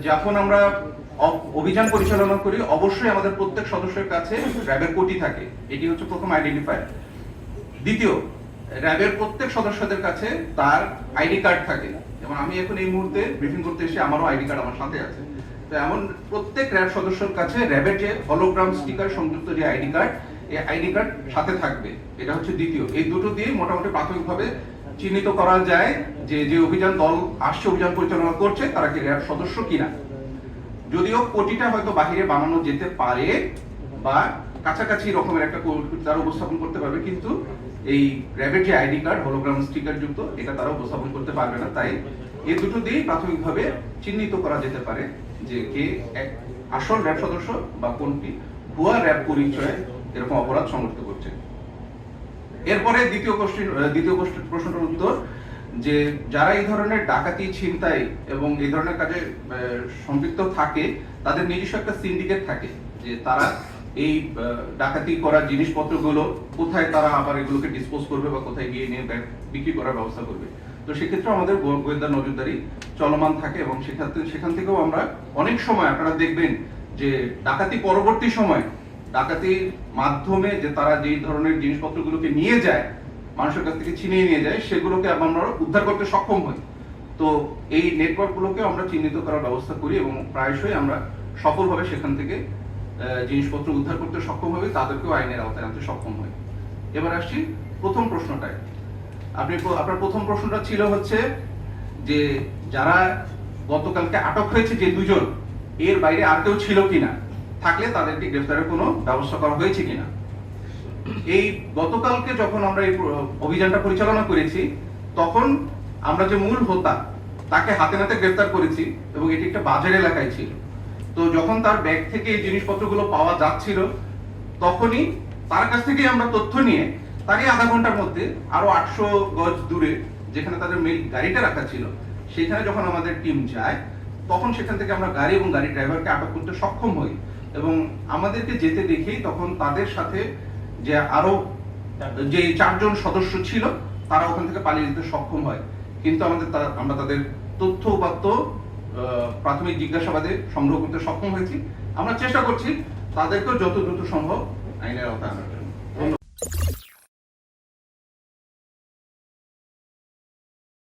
যখন আমরা অভিযান পরিচালনা করি অবশ্যই আমাদের প্রত্যেক সদস্যের কাছে র্যাবের কোটি থাকে, এটি হচ্ছে প্রথম আইডেন্টিফায়ার। দ্বিতীয়, র্যাবের প্রত্যেক সদস্যদের কাছে তার আইডি কার্ড থাকে। যেমন আমি এখন এই মুহূর্তে ব্রিফিং করতে এসে আমারও আইডি কার্ড আমার সাথে আছে। তো এমন প্রত্যেক র্যাব সদস্যের কাছে র্যাবের যে হলোগ্রাম স্টিকার সংযুক্ত যে আইডি কার্ড, এই আইডি কার্ড সাথে থাকবে। এটা হচ্ছে দ্বিতীয়। এই দুটো দিয়ে মোটামুটি প্রাথমিকভাবে চিহ্নিত করা যায় যে যে অভিযান দল আসছে, অভিযান পরিচালনা করছে, তারা কি র্যাব সদস্য কিনা। যদিও কোটিটা হয়তো বাহিরে বানানো যেতে পারে বা কাছাকাছি রকমের একটা তারা উপস্থাপন করতে পারবে, কিন্তু এই র্যাবের যে আইডি কার্ড হলোগ্রাম স্টিকার যুক্ত, এটা তারা উপস্থাপন করতে পারবে না। তাই এই দুটো দিয়ে প্রাথমিকভাবে চিহ্নিত করা যেতে পারে যে কে এক আসল র্যাব সদস্য বা কোনটি ভুয়া র্যাব পরিচয়ে এরকম অপরাধ সংঘটিত করছে। এরপরে দ্বিতীয় প্রশ্নটার উত্তর, যে যারা এই ধরনের ডাকাতি, ছিনতাই এবং এই ধরনের কাজে সম্পৃক্ত থাকে, তাদের নিজস্ব একটা সিন্ডিকেট থাকে, যে তারা এই ডাকাতি করা জিনিসপত্রগুলো কোথায় তারা আবার এগুলোকে ডিসপোজ করবে বা কোথায় গিয়ে নিয়ে বিক্রি করার ব্যবস্থা করবে। তো সেক্ষেত্রে আমাদের গোয়েন্দা নজরদারি চলমান থাকে এবং সেখান থেকেও আমরা অনেক সময় আপনারা দেখবেন যে ডাকাতি পরবর্তী সময় ডাকাতির মাধ্যমে যে তারা যে ধরনের জিনিসপত্রগুলোকে নিয়ে যায়, মানুষের কাছ থেকে ছিনিয়ে নিয়ে যায়, সেগুলোকে আমরা উদ্ধার করতে সক্ষম হই। তো এই নেটওয়ার্কগুলোকে আমরা চিহ্নিত করার ব্যবস্থা করি এবং প্রায়শই আমরা সফলভাবে সেখান থেকে জিনিসপত্র উদ্ধার করতে সক্ষম হই, তাদেরকেও আইনের আওতায় আনতে সক্ষম হই। এবার আসছি প্রথম প্রশ্নটায়। আপনার প্রথম প্রশ্নটা ছিল হচ্ছে যে যারা গতকালকে আটক হয়েছে যে দুজন, এর বাইরে আর কেউ ছিল কিনা, থাকলে তাদেরকে গ্রেফতারের কোনো ব্যবস্থা করা হয়েছে কিনা। এই গতকালকে যখন আমরা এই অভিযানটা পরিচালনা করেছি, তখন আমরা যে মূল হোতা তাকে হাতে নাতে গ্রেফতার করেছি এবং এটি একটা বাজার এলাকায় ছিল। তো যখন তার ব্যাগ থেকে এই জিনিসপত্রগুলো পাওয়া যাচ্ছিল, তখনই তার কাছ থেকে আমরা তথ্য নিয়ে তারই আধা ঘন্টার মধ্যে আরো 800 গজ দূরে যেখানে তাদের মেইল গাড়িটা রাখা ছিল, সেখানে যখন আমাদের টিম যায়, তখন সেখান থেকে আমরা গাড়ি এবং গাড়ির ড্রাইভারকে আটক করতে সক্ষম হই এবং আমাদেরকে যেতে দেখেই তখন তাদের সাথে যে আরো যে 4 জন সদস্য ছিল, তারা ওখান থেকে পালিয়ে যেতে সক্ষম হয়। কিন্তু আমরা তাদের তথ্য উপাত্ত প্রাথমিক জিজ্ঞাসাবাদে সংগ্রহ করতে সক্ষম হয়েছি। আমরা চেষ্টা করছি তাদেরকেও যত দ্রুত সম্ভব আইনের আওতায় আনার।